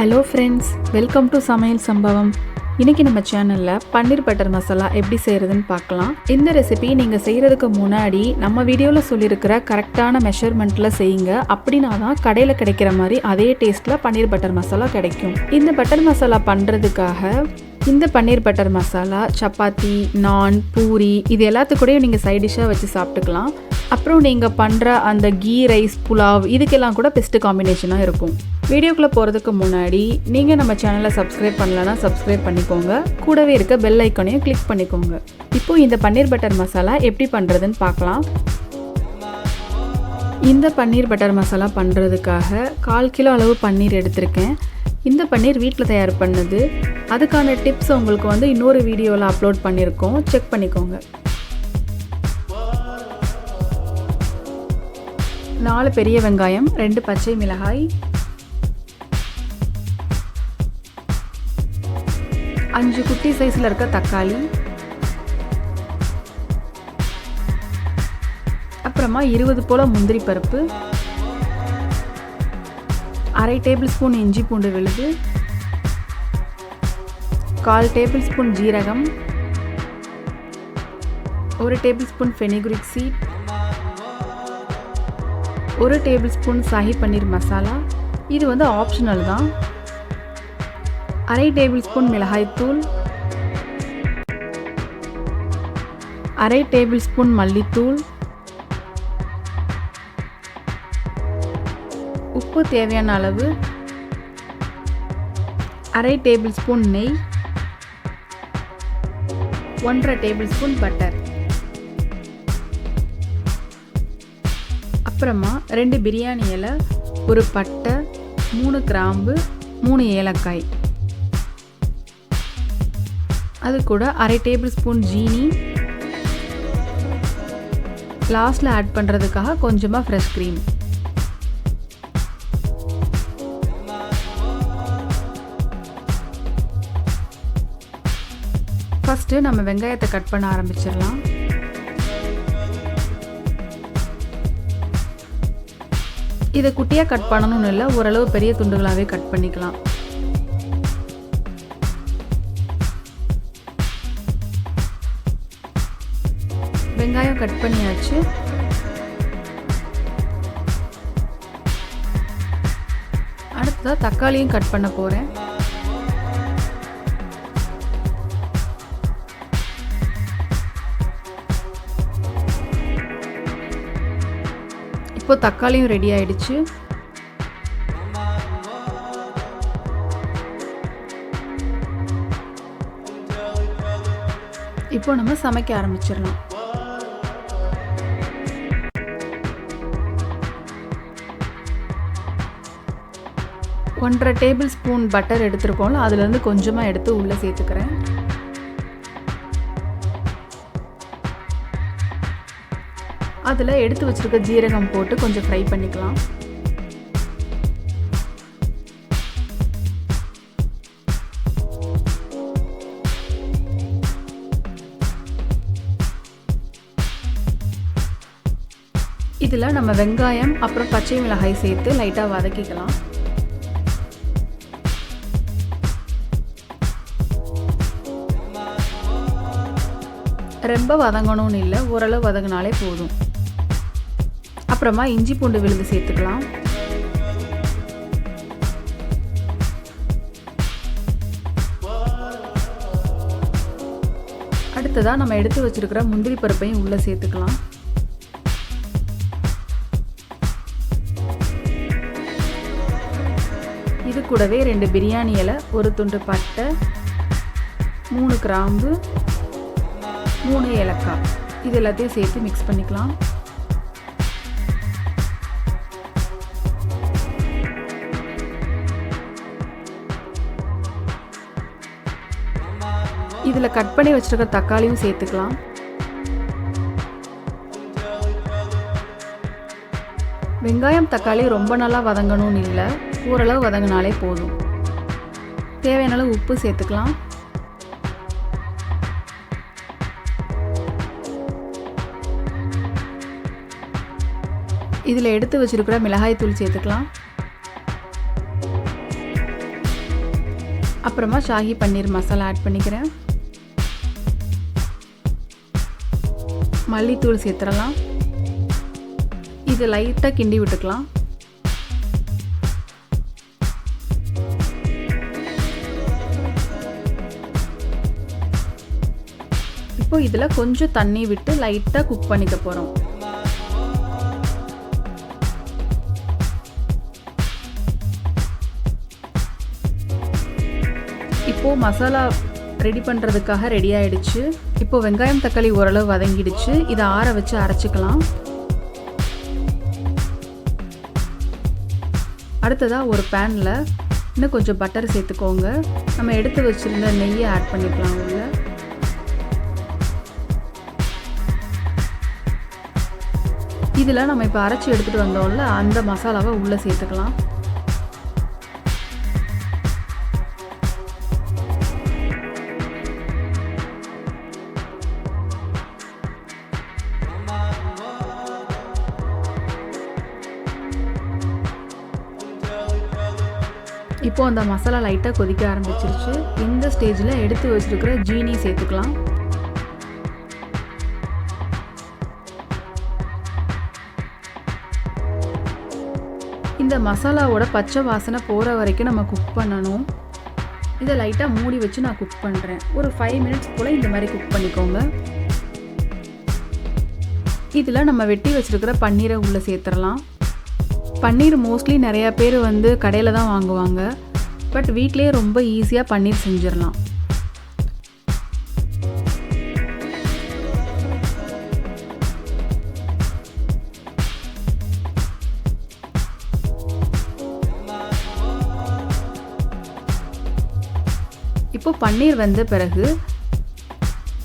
Hello friends, welcome to சமையல் சம்பவம். இன்றைக்கி நம்ம சேனலில் பன்னீர் பட்டர் மசாலா எப்படி செய்கிறதுன்னு பார்க்கலாம். இந்த ரெசிபி நீங்கள் செய்கிறதுக்கு முன்னாடி நம்ம வீடியோவில் சொல்லியிருக்கிற கரெக்டான மெஷர்மெண்ட்டில் செய்யுங்க. அப்படின்னா தான் கடையில் கிடைக்கிற மாதிரி அதே டேஸ்ட்டில் பன்னீர் பட்டர் மசாலா கிடைக்கும். இந்த பட்டர் மசாலா பண்ணுறதுக்காக இந்த பன்னீர் பட்டர் மசாலா சப்பாத்தி, நான், பூரி இது எல்லாத்துக்கூடயும் நீங்கள் சைட் டிஷ்ஷாக வச்சு சாப்பிட்டுக்கலாம். அப்புறம் நீங்கள் பண்ணுற அந்த கீ ரைஸ், புலாவ் இதுக்கெல்லாம் கூட பெஸ்ட்டு காம்பினேஷனாக இருக்கும். வீடியோக்குள்ளே போகிறதுக்கு முன்னாடி நீங்கள் நம்ம சேனலை சப்ஸ்கிரைப் பண்ணலன்னா சப்ஸ்கிரைப் பண்ணிக்கோங்க. கூடவே இருக்க பெல் ஐக்கானையும் கிளிக் பண்ணிக்கோங்க. இப்போது இந்த பன்னீர் பட்டர் மசாலா எப்படி பண்ணுறதுன்னு பார்க்கலாம். இந்த பன்னீர் பட்டர் மசாலா பண்ணுறதுக்காக 1/4 கிலோ அளவு பன்னீர் எடுத்திருக்கேன். இந்த பன்னீர் வீட்டில் தயார் பண்ணது. அதுக்கான டிப்ஸ் உங்களுக்கு இன்னொரு வீடியோவில் அப்லோட் பண்ணியிருக்கோம், செக் பண்ணிக்கோங்க. 4 பெரிய வெங்காயம், 2 பச்சை மிளகாய், 5 குட்டி சைஸில் இருக்க தக்காளி, அப்புறமா 20 போல் முந்திரி பருப்பு, 1/2 டேபிள் ஸ்பூன் இஞ்சி பூண்டு விழுது, 1/4 டேபிள் ஸ்பூன் ஜீரகம், 1 table spoon fenugreek seed, 1 table spoon shahi paneer masala. இது ஆப்ஷனல் தான். 1/2 டேபிள் ஸ்பூன் மிளகாய்த்தூள், 1/2 டேபிள் ஸ்பூன் மல்லித்தூள், உப்பு தேவையான அளவு, 1/2 டேபிள் ஸ்பூன் நெய், 1/2 டேபிள் ஸ்பூன் பட்டர், அப்புறமா 2 பிரியாணி இலை, 1 பட்டை, 3 கிராம்பு, 3 ஏலக்காய், அது கூட 1/2 டேபிள் ஸ்பூன் ஜீனி, லாஸ்ட்டில் ஆட் பண்ணுறதுக்காக கொஞ்சமாக ஃப்ரெஷ் க்ரீம். ஃபஸ்ட்டு நம்ம வெங்காயத்தை கட் பண்ண ஆரம்பிச்சிடலாம். இதை குட்டியாக கட் பண்ணணும்னு இல்லை, ஓரளவு பெரிய துண்டுகளாகவே கட் பண்ணிக்கலாம். வெங்காயம் கட் பண்ணியாச்சு. அடுத்ததாக தக்காளியும் கட் பண்ண போகிறேன். இப்போ தக்காளியும் ரெடி ஆயிடுச்சு. இப்போ நம்ம சமைக்க ஆரம்பிச்சிடலாம். ஒன்றரை டேபிள் ஸ்பூன் பட்டர் எடுத்துருக்கோம்ல, அதுலேருந்து கொஞ்சமாக எடுத்து உள்ளே சேர்த்துக்கிறேன். அதில் எடுத்து வச்சுருக்க ஜீரகம் போட்டு கொஞ்சம் ஃப்ரை பண்ணிக்கலாம். இதில் நம்ம வெங்காயம் அப்புறம் பச்சை மிளகாய் சேர்த்து லைட்டாக வதக்கிக்கலாம். ரொம்ப வதங்கணும்னு இல்லை, ஓரளவு வதங்கினாலே போதும். அப்புறமா இஞ்சி பூண்டு விழுது சேர்த்துக்கலாம். அடுத்ததாக நம்ம எடுத்து வச்சிருக்கிற முந்திரி பருப்பையும் உள்ளே சேர்த்துக்கலாம். இது கூடவே 2 பிரியாணி இலை, 1 துண்டு பட்டை, 3 கிராம்பு, 3 ஏலக்காய் இது எல்லாத்தையும் சேர்த்து மிக்ஸ் பண்ணிக்கலாம். இதில் கட் பண்ணி வச்சுருக்க தக்காளியும் சேர்த்துக்கலாம். வெங்காயம் தக்காளி ரொம்ப நல்லா வதங்கணும்னு இல்லை, ஓரளவு வதங்கினாலே போதும். தேவையான அளவு உப்பு சேர்த்துக்கலாம். இதில் எடுத்து வச்சுருக்கிற மிளகாய் தூள் சேர்த்துக்கலாம். அப்புறமா ஷாஹி பன்னீர் மசாலா ஆட் பண்ணிக்கிறேன். மல்லித்தூள் சேர்த்துடலாம். இது லைட்டாக கிண்டி விட்டுக்கலாம். இப்போ இதில் கொஞ்சம் தண்ணி விட்டு லைட்டாக குக் பண்ணிக்க போகிறோம். இப்போது மசாலா ரெடி பண்ணுறதுக்காக ரெடி ஆகிடுச்சு. இப்போது வெங்காயம் தக்காளி ஓரளவு வதங்கிடுச்சு. இதை ஆற வச்சு அரைச்சிக்கலாம். அடுத்ததாக ஒரு பேனில் இன்னும் கொஞ்சம் பட்டர் சேர்த்துக்கோங்க. நம்ம எடுத்து வச்சுருந்த நெய்யை ஆட் பண்ணிக்கலாம். உள்ள இதில் நம்ம இப்போ அரைச்சி எடுத்துகிட்டு வந்தோம்ல அந்த மசாலாவை உள்ளே சேர்த்துக்கலாம். இப்போ அந்த மசாலா லைட்டாக கொதிக்க ஆரம்பிச்சிருச்சு. இந்த ஸ்டேஜில் எடுத்து வச்சுருக்கிற ஜீனி சேர்த்துக்கலாம். இந்த மசாலாவோட பச்சை வாசனை போகிற வரைக்கும் நம்ம குக் பண்ணணும். இதை லைட்டாக மூடி வச்சு நான் குக் பண்ணுறேன். ஒரு 5 மினிட்ஸ் போல் இந்த மாதிரி குக் பண்ணிக்கோங்க. இதில் நம்ம வெட்டி வச்சுருக்கிற பன்னீரை உள்ளே சேர்த்துடலாம். பன்னீர் மோஸ்ட்லி நிறையா பேர் கடையில் தான் வாங்குவாங்க. பட் வீட்டிலே ரொம்ப ஈஸியாக பன்னீர் செஞ்சிடலாம். இப்போ பன்னீர் வந்த பிறகு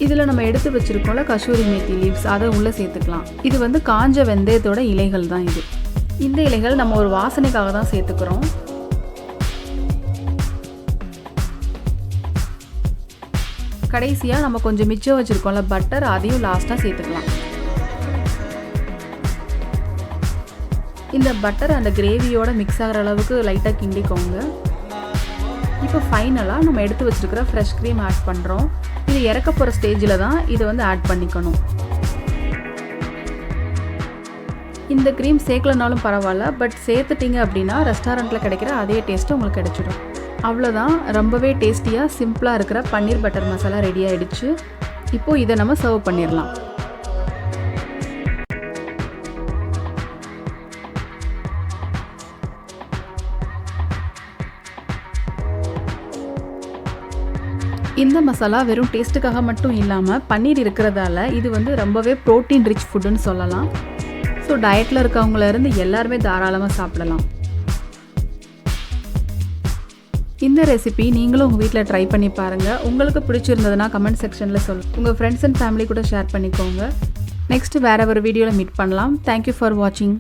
இதில் நம்ம எடுத்து வச்சுருக்கோம்ல கசூரி மேத்தி லீவ்ஸ், அதை உள்ளே சேர்த்துக்கலாம். இது காஞ்ச வெந்தயத்தோட இலைகள் தான் இது. இந்த இலைகள் நம்ம ஒரு வாசனைக்காக தான் சேர்த்துக்கிறோம். கடைசியாக நம்ம கொஞ்சம் மிச்சம் வச்சுருக்கோம்ல பட்டர், அதையும் லாஸ்ட்டாக சேர்த்துக்கலாம். இந்த பட்டர் அந்த கிரேவியோட மிக்ஸ் ஆகிற அளவுக்கு லைட்டாக கிண்டிக்கோங்க. இப்போ ஃபைனலாக நம்ம எடுத்து வச்சுருக்கிற ஃப்ரெஷ் க்ரீம் ஆட் பண்ணுறோம். இது இறக்க போகிற ஸ்டேஜில் தான் இதை ஆட் பண்ணிக்கணும். இந்த க்ரீம் சேர்க்கலனாலும் பரவாயில்ல, பட் சேர்த்துட்டிங்க அப்படின்னா ரெஸ்டாரண்ட்டில் கிடைக்கிற அதே டேஸ்ட்டு உங்களுக்கு கிடைச்சிடும். அவ்வளோதான், ரொம்பவே டேஸ்டியாக சிம்பிளாக இருக்கிற பன்னீர் பட்டர் மசாலா ரெடி ஆகிடுச்சு. இப்போது இதை நம்ம சர்வ் பண்ணிடலாம். இந்த மசாலா வெறும் டேஸ்ட்டுக்காக மட்டும் இல்லாமல் பன்னீர் இருக்கிறதால இது ரொம்பவே ப்ரோட்டீன் ரிச் ஃபுட்டுன்னு சொல்லலாம். ஸோ டயட்டில் இருக்கவங்களேருந்து எல்லாருமே தாராளமாக சாப்பிடலாம். இந்த ரெசிபி நீங்களும் உங்கள் வீட்டில் ட்ரை பண்ணி பாருங்கள். உங்களுக்கு பிடிச்சிருந்ததுன்னா கமெண்ட் செக்ஷனில் சொல்லுங்கள். உங்கள் ஃப்ரெண்ட்ஸ் அண்ட் ஃபேமிலி கூட ஷேர் பண்ணிக்கோங்க. நெக்ஸ்ட்டு வேறு ஒரு வீடியோவில் மீட் பண்ணலாம். தேங்க்யூ ஃபார் வாட்சிங்.